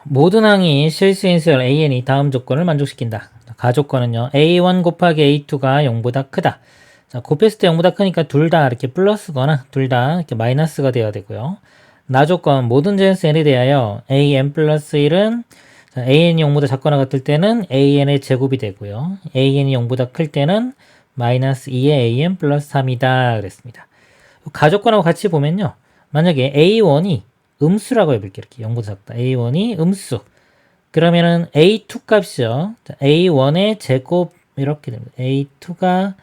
모든 항이 실수인수열 AN이 다음 조건을 만족시킨다. 가조건은요. A1 곱하기 A2가 0보다 크다. 자, 곱했을 때 0보다 크니까 둘 다 이렇게 플러스거나 둘 다 이렇게 마이너스가 되어야 되고요. 나조건 모든 제수 n에 대하여 AN 플러스 1은 AN이 0보다 작거나 같을 때는 AN의 제곱이 되고요. AN이 0보다 클 때는 마이너스 2의 AN 플러스 3이다 그랬습니다. 가조건하고 같이 보면요. 만약에 A1이 음수라고 해볼게요. 이렇게 0보다 작다. A1이 음수. 그러면은 A2 값이요. A1의 제곱 이렇게 됩니다. A2가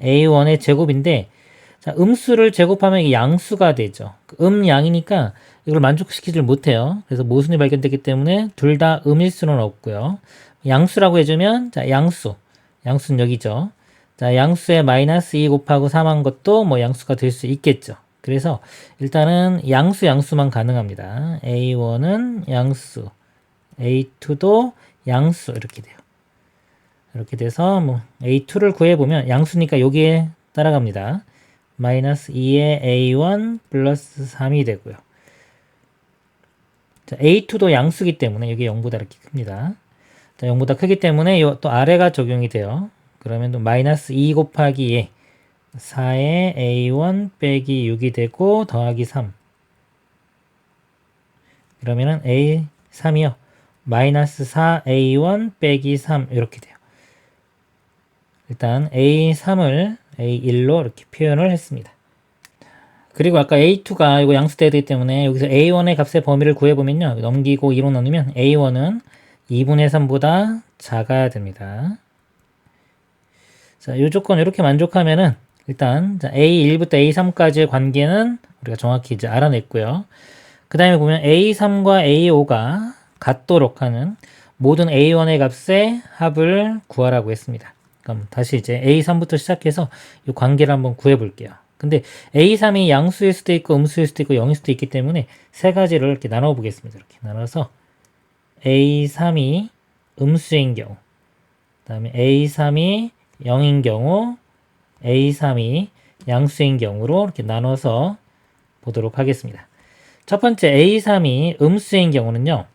A1의 제곱인데 자, 음수를 제곱하면 이게 양수가 되죠. 양이니까 이걸 만족시키질 못해요. 그래서 모순이 발견됐기 때문에 둘 다 음일 수는 없고요. 양수라고 해주면 자, 양수는 여기죠. 자, 양수에 마이너스 2 곱하고 3한 것도 뭐 양수가 될 수 있겠죠. 그래서 일단은 양수만 가능합니다. A1은 양수, A2도 양수 이렇게 돼요. 이렇게 돼서 뭐 A2를 구해보면 양수니까 여기에 따라갑니다. 마이너스 2의 A1 플러스 3이 되고요. 자, A2도 양수기 때문에 여기 0보다 이렇게 큽니다. 자, 0보다 크기 때문에 또 아래가 적용이 돼요. 그러면 또 마이너스 2 곱하기 4의 A1 빼기 6이 되고 더하기 3. 그러면은 A3이요. 마이너스 4A1 빼기 3 이렇게 돼요. 일단 A3을 A1로 이렇게 표현을 했습니다. 그리고 아까 A2가 이거 양수돼야 되기 때문에 여기서 A1의 값의 범위를 구해보면요. 넘기고 2로 나누면 A1은 2분의 3보다 작아야 됩니다. 자, 이 조건 이렇게 만족하면은 일단 A1부터 A3까지의 관계는 우리가 정확히 이제 알아냈고요. 그 다음에 보면 A3과 A5가 같도록 하는 모든 A1의 값의 합을 구하라고 했습니다. 그럼 다시 이제 A3부터 시작해서 이 관계를 한번 구해 볼게요. 근데 A3이 양수일 수도 있고 음수일 수도 있고 0일 수도 있기 때문에 세 가지를 이렇게 나눠 보겠습니다. 이렇게 나눠서 A3이 음수인 경우, 그 다음에 A3이 0인 경우, A3이 양수인 경우로 이렇게 나눠서 보도록 하겠습니다. 첫 번째 A3이 음수인 경우는요.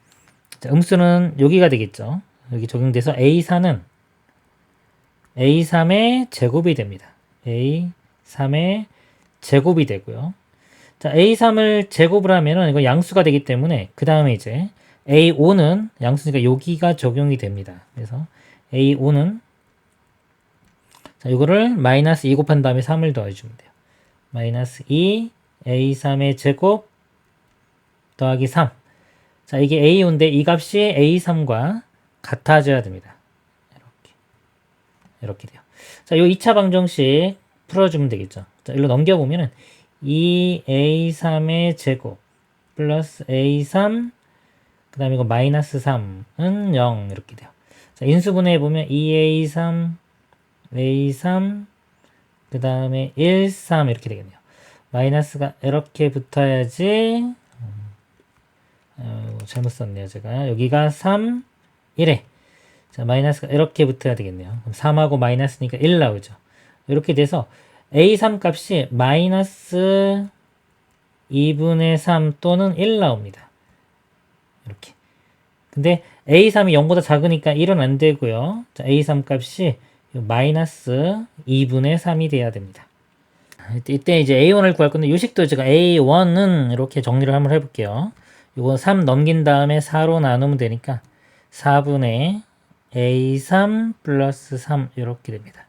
자, 음수는 여기가 되겠죠. 여기 적용돼서 A4는 A3의 제곱이 됩니다. A3의 제곱이 되고요. 자, A3을 제곱을 하면은 이거 양수가 되기 때문에 그 다음에 이제 A5는 양수니까 여기가 적용이 됩니다. 그래서 A5는 자, 이거를 마이너스 2 곱한 다음에 3을 더해주면 돼요. 마이너스 2 A3의 제곱 더하기 3. 자, 이게 A5인데 이 값이 A3과 같아져야 됩니다. 이렇게 돼요. 자, 요 2차 방정식 풀어주면 되겠죠. 자, 일로 넘겨보면은 2A3의 제곱 플러스 A3 그 다음에 이거 마이너스 3은 0 이렇게 돼요. 자, 인수분해 보면 2A3 A3 그 다음에 1, 3 이렇게 되겠네요. 마이너스가 이렇게 붙어야지 잘못 썼네요. 제가 여기가 3, 1에 자, 마이너스가 이렇게 붙어야 되겠네요. 그럼 3하고 마이너스니까 1 나오죠. 이렇게 돼서 A3 값이 마이너스 2분의 3 또는 1 나옵니다. 이렇게. 근데 A3이 0보다 작으니까 1은 안 되고요. 자, A3 값이 마이너스 2분의 3이 돼야 됩니다. 이때 이제 A1을 구할 건데 요식도 제가 A1은 이렇게 정리를 한번 해볼게요. 이거 3 넘긴 다음에 4로 나누면 되니까 4분의 A3 플러스 3 이렇게 됩니다.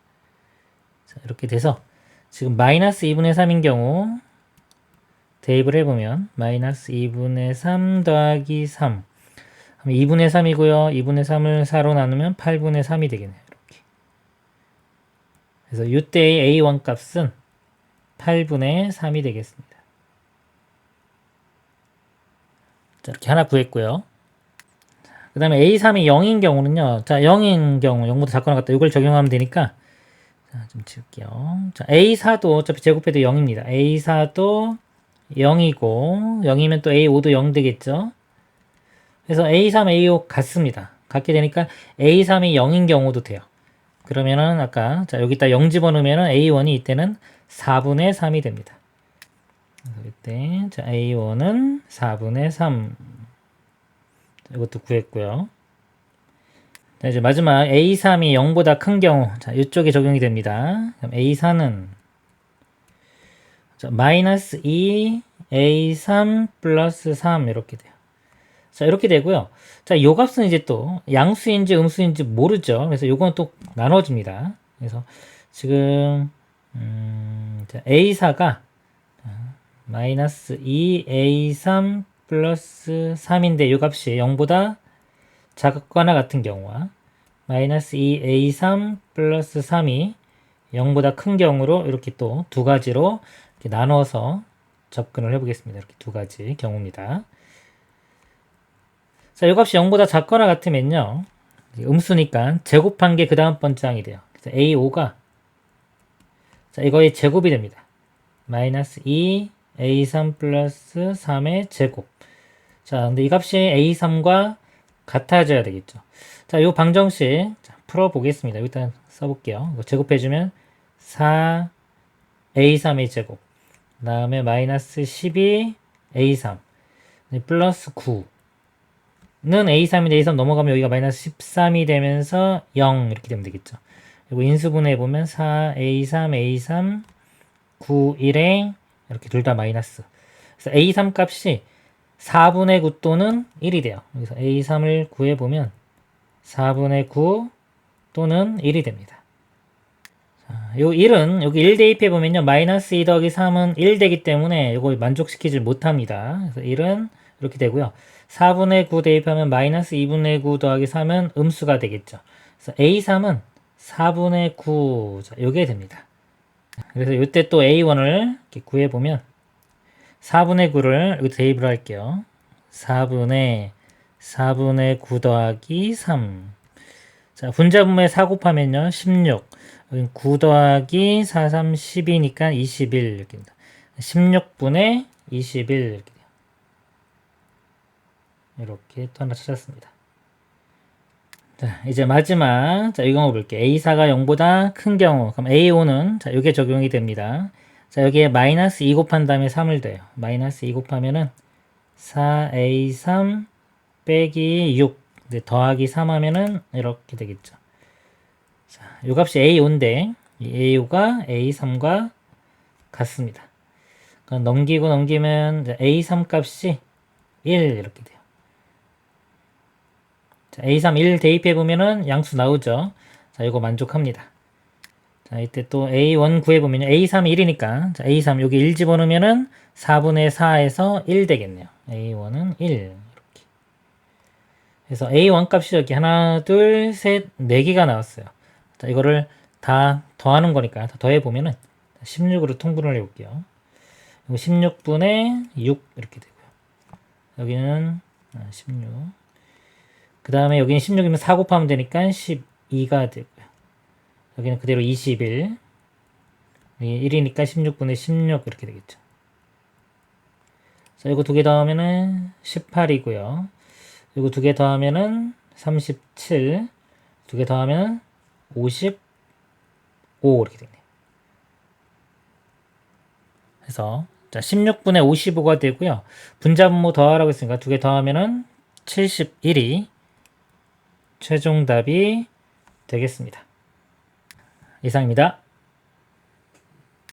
자, 이렇게 돼서 지금 마이너스 2분의 3인 경우 대입을 해보면 마이너스 2분의 3 더하기 3 2분의 3이고요. 2분의 3을 4로 나누면 8분의 3이 되겠네요. 이렇게. 그래서 이때의 A1 값은 8분의 3이 되겠습니다. 자, 이렇게 하나 구했고요. 그 다음에 A3이 0인 경우는요. 자, 0인 경우 0보다 작거나 같다. 이걸 적용하면 되니까 자, 좀 지울게요. 자, A4도 어차피 제곱해도 0입니다. A4도 0이고 0이면 또 A5도 0 되겠죠. 그래서 A3, A5 같습니다. 같게 되니까 A3이 0인 경우도 돼요. 그러면은 아까 자, 여기다 0 집어넣으면은 A1이 이때는 4분의 3이 됩니다. 그래서 이때 자, A1은 4분의 3. 이것도 구했고요. 자, 이제 마지막 A3이 0보다 큰 경우, 자, 이쪽에 적용이 됩니다. 그럼 A4는 마이너스 2 A3 플러스 3 이렇게 돼요. 자, 이렇게 되고요. 자, 요 값은 이제 또 양수인지 음수인지 모르죠. 그래서 요건 또 나눠줍니다. 그래서 지금 A4가 마이너스 2A3 플러스 3인데 요 값이 0보다 작거나 같은 경우와 마이너스 2A3 플러스 3이 0보다 큰 경우로 이렇게 또 두 가지로 이렇게 나눠서 접근을 해보겠습니다. 이렇게 두 가지 경우입니다. 자, 이 값이 0보다 작거나 같으면요. 음수니까 제곱한 게 그 다음 번째 항이 돼요. 그래서 A5가 자, 이거의 제곱이 됩니다. 마이너스 2 A3 플러스 3의 제곱. 자, 근데 이 값이 A3과 같아져야 되겠죠. 자, 이 방정식 풀어보겠습니다. 일단 써볼게요. 이거 제곱해주면 4 A3의 제곱. 그 다음에 마이너스 12 A3 플러스 9는 A3인데 A3 넘어가면 여기가 마이너스 13이 되면서 0 이렇게 되면 되겠죠. 그리고 인수분해 보면 4 A3 A3 9 1에 이렇게 둘 다 마이너스. 그래서 A3 값이 4분의 9 또는 1이 돼요. 그래서 A3을 구해보면 4분의 9 또는 1이 됩니다. 자, 요 1은 여기 1 대입해보면요. 마이너스 2 더하기 3은 1 되기 때문에 이걸 만족시키지 못합니다. 그래서 1은 이렇게 되고요. 4분의 9 대입하면 마이너스 2분의 9 더하기 3은 음수가 되겠죠. 그래서 A3은 4분의 9, 자, 요게 됩니다. 그래서 이때 또 A1을 이렇게 구해보면 4분의 9를 여기 대입을 할게요. 4분의 9 더하기 3. 자, 분자분모에 4 곱하면요. 16. 여기 9 더하기 4, 3, 10이니까 21 이렇게 됩니다. 16분의 21 이렇게 돼요. 이렇게 또 하나 찾았습니다. 자, 이제 마지막, 자, 이 경우 볼게요. A4가 0보다 큰 경우. 그럼 A5는, 자, 이게 적용이 됩니다. 자, 여기에 마이너스 2 곱한 다음에 3을 돼요. 마이너스 2 곱하면은 4A3 빼기 6. 더하기 3 하면은 이렇게 되겠죠. 자, 요 값이 A5인데, 이 A5가 A3과 같습니다. 그럼 넘기면 A3 값이 1 이렇게 돼요. 자, A3 1 대입해보면은 양수 나오죠. 자, 이거 만족합니다. 자, 이때 또 A1 구해보면요. A3 1이니까. 자, A3 여기 1 집어넣으면은 4분의 4에서 1 되겠네요. A1은 1. 이렇게. 그래서 A1 값이 여기 하나, 둘, 셋, 4개가 나왔어요. 자, 이거를 다 더하는 거니까 다 더해보면은 16으로 통분을 해볼게요. 16분의 6 이렇게 되고요. 여기는 16. 그 다음에 여기는 16이면 4 곱하면 되니까 12가 되고요. 여기는 그대로 21. 1이니까 16분의 16 이렇게 되겠죠. 자, 이거 두 개 더하면은 18이고요. 이거 두 개 더하면은 37. 두 개 더하면 55 이렇게 되네요. 그래서 자, 16분의 55가 되고요. 분자분모 더하라고 했으니까 두 개 더하면은 71이 최종 답이 되겠습니다. 이상입니다.